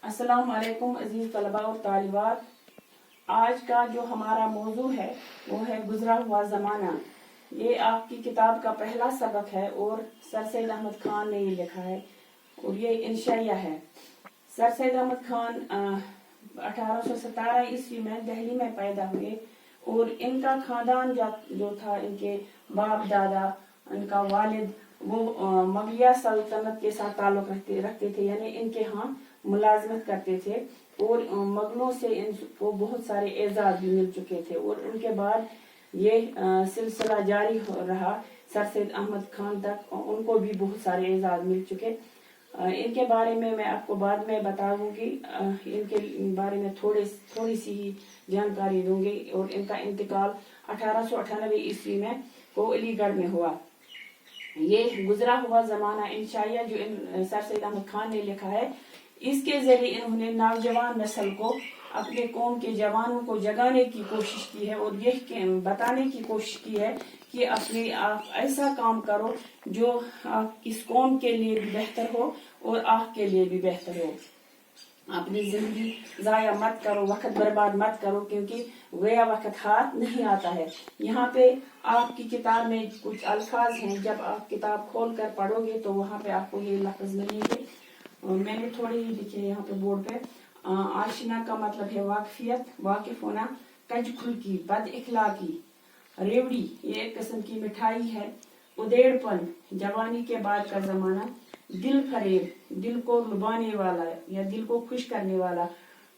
अस्सलाम वालेकुम अजीज तलबा और तालिबात। आज का जो हमारा मौजू है वो है गुजरा हुआ ज़माना। ये आपकी किताब का पहला सबक है और सर सैयद अहमद खान ने ये लिखा है और ये इंशाइया है। सर सैयद अहमद खान 1817 ईस्वी में दिल्ली में पैदा हुए और इनका खानदान जो था, इनके बाप दादा, इनका वालिद वो मगलिया सल्तनत के साथ ताल्लुक रखते थे, यानी इनके यहाँ मुलाजमत करते थे और मुगलों से इनको बहुत सारे एजाज भी मिल चुके थे और उनके बाद ये सिलसिला जारी रहा सर सैयद अहमद खान तक, उनको भी बहुत सारे एजाज मिल चुके। इनके बारे में मैं आपको बाद में बताऊंगी, इनके बारे में थोड़ी सी ही जानकारी दूंगी। और इनका इंतकाल 1898 ईस्वी में को अलीगढ़ में हुआ। ये गुजरा हुआ जमाना इंशाइया जो सर सैयद अहमद खान ने लिखा है, इसके जरिए इन्होंने नौजवान नस्ल को, अपने कौम के जवानों को जगाने की कोशिश की है और ये बताने की कोशिश की है कि आप ऐसा काम करो जो आप इस कौम के लिए भी बेहतर हो और आपके लिए भी बेहतर हो। अपनी जिंदगी जाया मत करो, वक्त बर्बाद मत करो, क्योंकि गया वक्त हाथ नहीं आता है। यहाँ पे आपकी किताब में कुछ अल्फाज हैं, जब आप किताब खोल कर पढ़ोगे तो वहाँ पे आपको ये लफ्ज मिलेंगे। मैंने थोड़ी लिखे यहाँ पे बोर्ड पे। आशिना का मतलब है वाकफियत, वाकिफ होना। कजखुल्की, बद इखलाकी। रेवड़ी, ये एक किस्म की मिठाई है। उदेड़पन, जवानी के बाद का जमाना। दिल फरेब, दिल को लुभाने वाला या दिल को खुश करने वाला।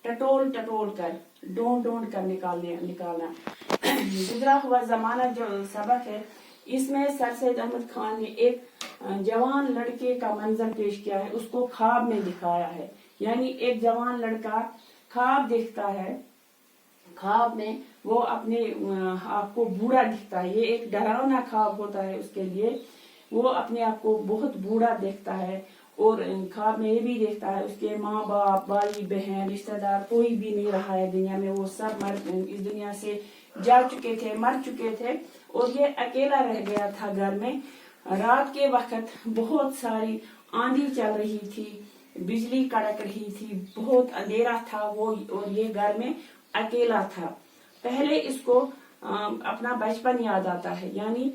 टटोल टटोल कर, ढूंढ कर निकालना। गुजरा हुआ जमाना जो सबक है, इसमें सर सैयद अहमद खान ने एक जवान लड़के का मंजर पेश किया है, उसको ख्वाब में दिखाया है। यानी एक जवान लड़का ख्वाब देखता है, ख्वाब में वो अपने आप को बूढ़ा दिखता है। ये एक डरावना ख्वाब होता है उसके लिए। वो अपने आप को बहुत बूढ़ा देखता है और ख्वाब में ये भी देखता है उसके माँ बाप, भाई बहन, रिश्तेदार कोई भी नहीं रहा है दुनिया में। वो सब इस दुनिया से जा चुके थे, मर चुके थे और ये अकेला रह गया था घर में। रात के वक्त बहुत सारी आंधी चल रही थी, बिजली कड़क रही थी, बहुत अंधेरा था वो, और ये घर में अकेला था। पहले इसको अपना बचपन याद आता है, यानी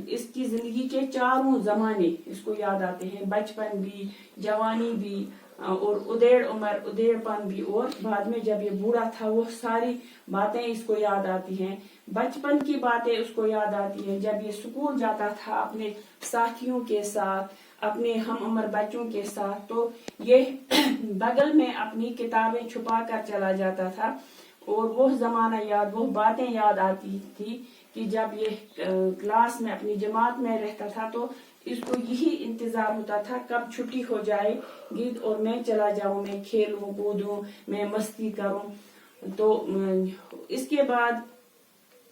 इसकी जिंदगी के चारों जमाने इसको याद आते हैं, बचपन भी, जवानी भी और उदेड़पन भी, और बाद में जब ये बूढ़ा था वो सारी बातें इसको याद आती हैं। बचपन की बातें उसको याद आती हैं जब ये स्कूल जाता था अपने साथियों के साथ, अपने हम उम्र बच्चों के साथ, तो ये बगल में अपनी किताबें छुपा कर चला जाता था और वो जमाना याद, वो बातें याद आती थी कि जब ये क्लास में अपनी जमात में रहता था तो इसको यही इंतजार होता था कब छुट्टी हो जाएगी और मैं चला जाऊं, मैं खेलूं कूदूं, मैं मस्ती करूं। तो इसके बाद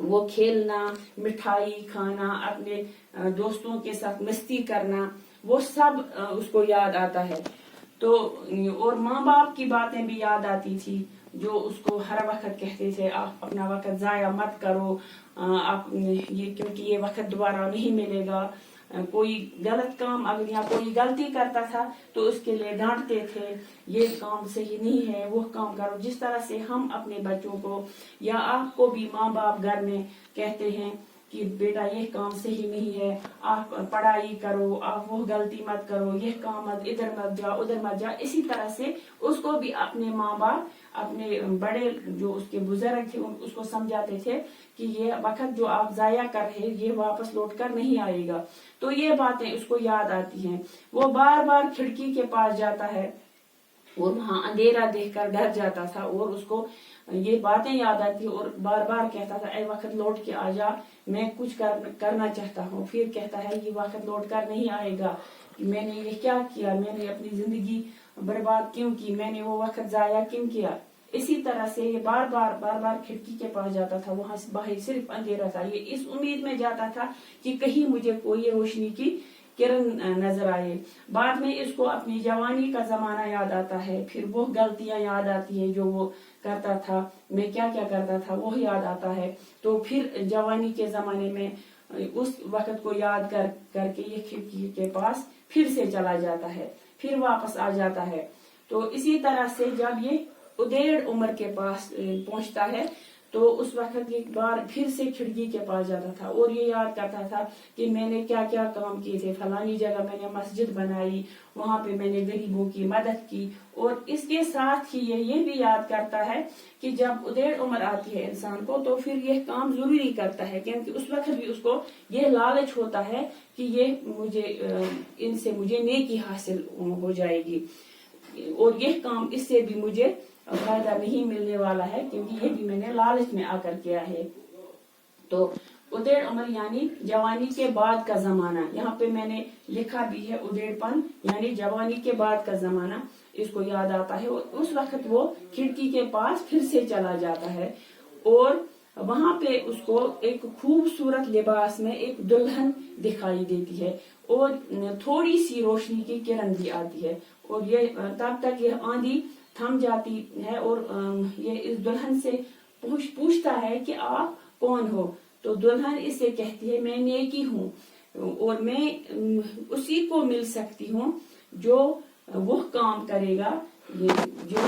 वो खेलना, मिठाई खाना, अपने दोस्तों के साथ मस्ती करना, वो सब उसको याद आता है। तो और माँ बाप की बातें भी याद आती थी जो उसको हर वक्त कहते थे आप अपना वक्त जाया मत करो, आप ये, क्योंकि ये वक्त दोबारा नहीं मिलेगा। कोई गलत काम अगर या कोई गलती करता था तो उसके लिए डांटते थे, ये काम सही नहीं है, वो काम करो। जिस तरह से हम अपने बच्चों को या आपको भी माँ बाप घर में कहते हैं कि बेटा ये काम सही नहीं है, आप पढ़ाई करो, आप वो गलती मत करो, ये काम मत, इधर मत जाओ, उधर मत जाओ। इसी तरह से उसको भी अपने माँ बाप, अपने बड़े जो उसके बुजुर्ग थे उसको समझाते थे कि ये वक्त जो आप जाया कर रहे हैं ये वापस लौट कर नहीं आएगा। तो ये बातें उसको याद आती हैं। वो बार बार खिड़की के पास जाता है और वहाँ अंधेरा देखकर डर जाता था और उसको ये बातें याद आती और बार बार कहता था ऐ वक्त लौट के आ जा, मैं कुछ करना चाहता हूँ। फिर कहता है ये वक्त लौट कर नहीं आएगा, मैंने ये क्या किया, मैंने अपनी जिंदगी बर्बाद क्यों की, मैंने वो वक्त जाया क्यों किया। इसी तरह से ये बार बार खिड़की के पास जाता था, वहां से बाहर सिर्फ अंधेरा था। ये इस उम्मीद में जाता था कि कहीं मुझे कोई रोशनी की किरण नजर आए। बाद में इसको अपनी जवानी का जमाना याद आता है, फिर वो गलतियां याद आती है जो वो करता था, मैं क्या क्या करता था वो याद आता है। तो फिर जवानी के जमाने में उस वक्त को याद करके ये खिड़की के पास फिर से चला जाता है, फिर वापस आ जाता है। تو اسی طرح سے جب یہ ادیڑ عمر کے پاس پہنچتا ہے تو اس وقت ایک بار پھر سے کھڑکی کے پاس جاتا تھا اور یہ یاد کرتا تھا کہ میں نے کیا کیا کام کیے تھے، فلانی جگہ میں نے مسجد بنائی، وہاں پہ میں نے غریبوں کی مدد کی، اور اس کے ساتھ ہی یہ بھی یاد کرتا ہے کہ جب ادیڑ عمر آتی ہے انسان کو تو پھر یہ کام ضروری کرتا ہے، کیونکہ اس وقت بھی اس کو یہ لالچ ہوتا ہے کہ یہ ان سے مجھے نیکی حاصل ہو جائے گی اور یہ کام اس سے بھی مجھے فائدہ نہیں ملنے والا ہے کیونکہ یہ بھی میں نے لالچ میں آ کر کیا ہے۔ تو ادیڑ عمر یعنی جوانی کے بعد کا زمانہ، یہاں پہ میں نے لکھا بھی ہے ادیڑ پن یعنی جوانی کے بعد کا زمانہ، اس کو یاد آتا ہے اور اس وقت وہ کھڑکی کے پاس پھر سے چلا جاتا ہے اور وہاں پہ اس کو ایک خوبصورت لباس میں ایک دلہن دکھائی دیتی ہے اور تھوڑی سی روشنی کی کرن بھی آتی ہے، اور یہ تب تک یہ آندھی تھم جاتی ہے اور یہ اس دلہن سے پوچھتا ہے کہ آپ کون ہو، تو دلہن اس سے کہتی ہے میں نیکی ہوں اور میں اسی کو مل سکتی ہوں جو وہ کام کرے گا جو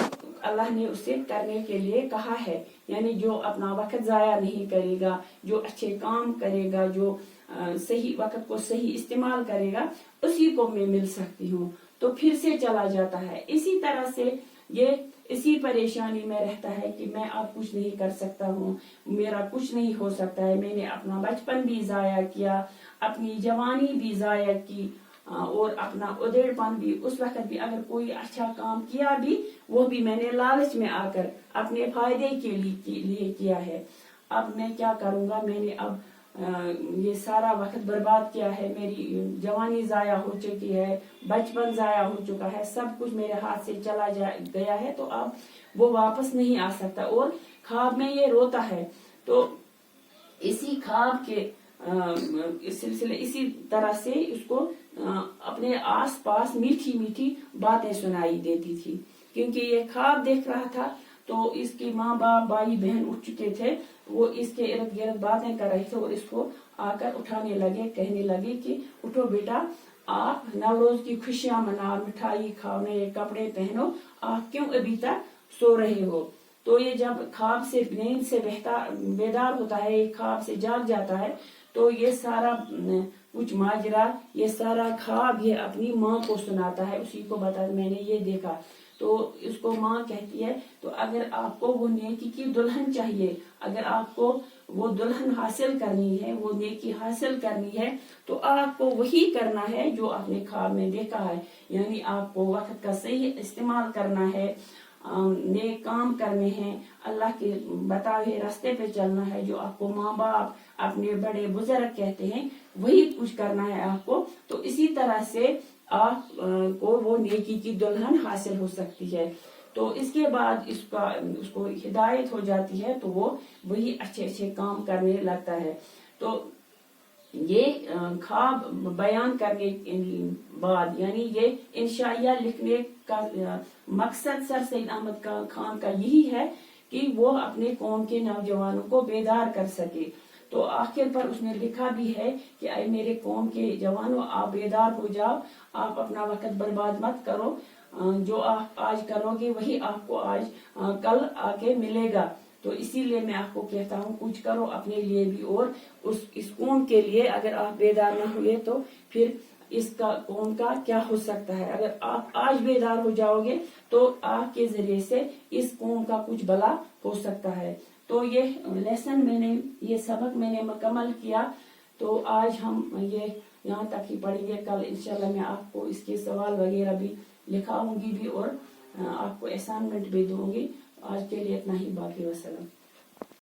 اللہ نے اسے کرنے کے لیے کہا ہے، یعنی جو اپنا وقت ضائع نہیں کرے گا، جو اچھے کام کرے گا، جو صحیح وقت کو صحیح استعمال کرے گا، اسی کو میں مل سکتی ہوں۔ تو پھر سے چلا جاتا ہے، اسی طرح سے یہ اسی پریشانی میں رہتا ہے کہ میں اب کچھ نہیں کر سکتا ہوں، میرا کچھ نہیں ہو سکتا ہے، میں نے اپنا بچپن بھی ضائع کیا، اپنی جوانی بھی ضائع کی اور اپنا ادیڑ پن بھی، اس وقت بھی اگر کوئی اچھا کام کیا بھی وہ بھی میں نے لالچ میں آ کر اپنے فائدے کے لیے کیا ہے، اب میں کیا کروں گا، میں نے اب یہ سارا وقت برباد کیا ہے، میری جوانی ضائع ہو چکی ہے، بچپن ضائع ہو چکا ہے، سب کچھ میرے ہاتھ سے چلا گیا ہے، تو اب وہ واپس نہیں آ سکتا، اور خواب میں یہ روتا ہے۔ تو اسی خواب کے سلسلے اسی طرح سے اس کو اپنے آس پاس میٹھی میٹھی باتیں سنائی دیتی تھی، کیونکہ یہ خواب دیکھ رہا تھا تو اس کی ماں باپ بھائی بہن اٹھ چکے تھے، وہ اس کے ارد گرد باتیں کر رہے تھے اور اس کو آ کر اٹھانے لگے، کہنے لگے کہ اٹھو بیٹا، آپ نوروز کی خوشیاں مناؤ، مٹھائی کھاؤ، نئے کپڑے پہنو، آپ کیوں ابھی تک سو رہے ہو؟ تو یہ جب خواب سے نیند سے بیدار ہوتا ہے، ایک خواب سے جاگ جاتا ہے، تو یہ سارا کچھ ماجرا، یہ سارا خواب یہ اپنی ماں کو سناتا ہے، اسی کو بتا میں نے یہ دیکھا۔ تو اس کو ماں کہتی ہے تو اگر آپ کو وہ نیکی کی دلہن چاہیے، اگر آپ کو وہ دلہن حاصل کرنی ہے، وہ نیکی حاصل کرنی ہے، تو آپ کو وہی کرنا ہے جو آپ نے خواب میں دیکھا ہے، یعنی آپ کو وقت کا صحیح استعمال کرنا ہے، نیک کام کرنے ہیں، اللہ کے بتائے راستے پہ چلنا ہے، جو آپ کو ماں باپ اپنے بڑے بزرگ کہتے ہیں وہی کچھ کرنا ہے آپ کو، تو اسی طرح سے آپ کو وہ نیکی کی دلہن حاصل ہو سکتی ہے۔ تو اس کے بعد اس کو ہدایت ہو جاتی ہے تو وہ وہی اچھے اچھے کام کرنے لگتا ہے۔ تو یہ خواب بیان کرنے کے بعد یعنی یہ انشائیہ لکھنے کا مقصد سر سید احمد خان کا یہی ہے کہ وہ اپنے قوم کے نوجوانوں کو بیدار کر سکے۔ تو آخر پر اس نے لکھا بھی ہے کہ اے میرے قوم کے جوانوں، آپ بیدار ہو جاؤ، آپ اپنا وقت برباد مت کرو، جو آپ آج کرو گے وہی آپ کو کل آ کے ملے گا۔ تو اسی لیے میں آپ کو کہتا ہوں کچھ کرو اپنے لیے بھی اور اس قوم کے لیے، اگر آپ بیدار نہ ہوئے تو پھر اس کا قوم کا کیا ہو سکتا ہے۔ اگر آپ آج بیدار ہو جاؤ گے تو آپ کے ذریعے سے اس قوم کا کچھ بھلا ہو سکتا ہے۔ تو یہ لیسن یہ سبق میں نے مکمل کیا، تو آج ہم یہ یہاں تک ہی پڑھیں گے، کل انشاءاللہ میں آپ کو اس کے سوال وغیرہ بھی لکھاؤں گی بھی اور آپ کو اسائنمنٹ بھی دوں گی۔ آج کے لیے اتنا ہی، باقی وسلام۔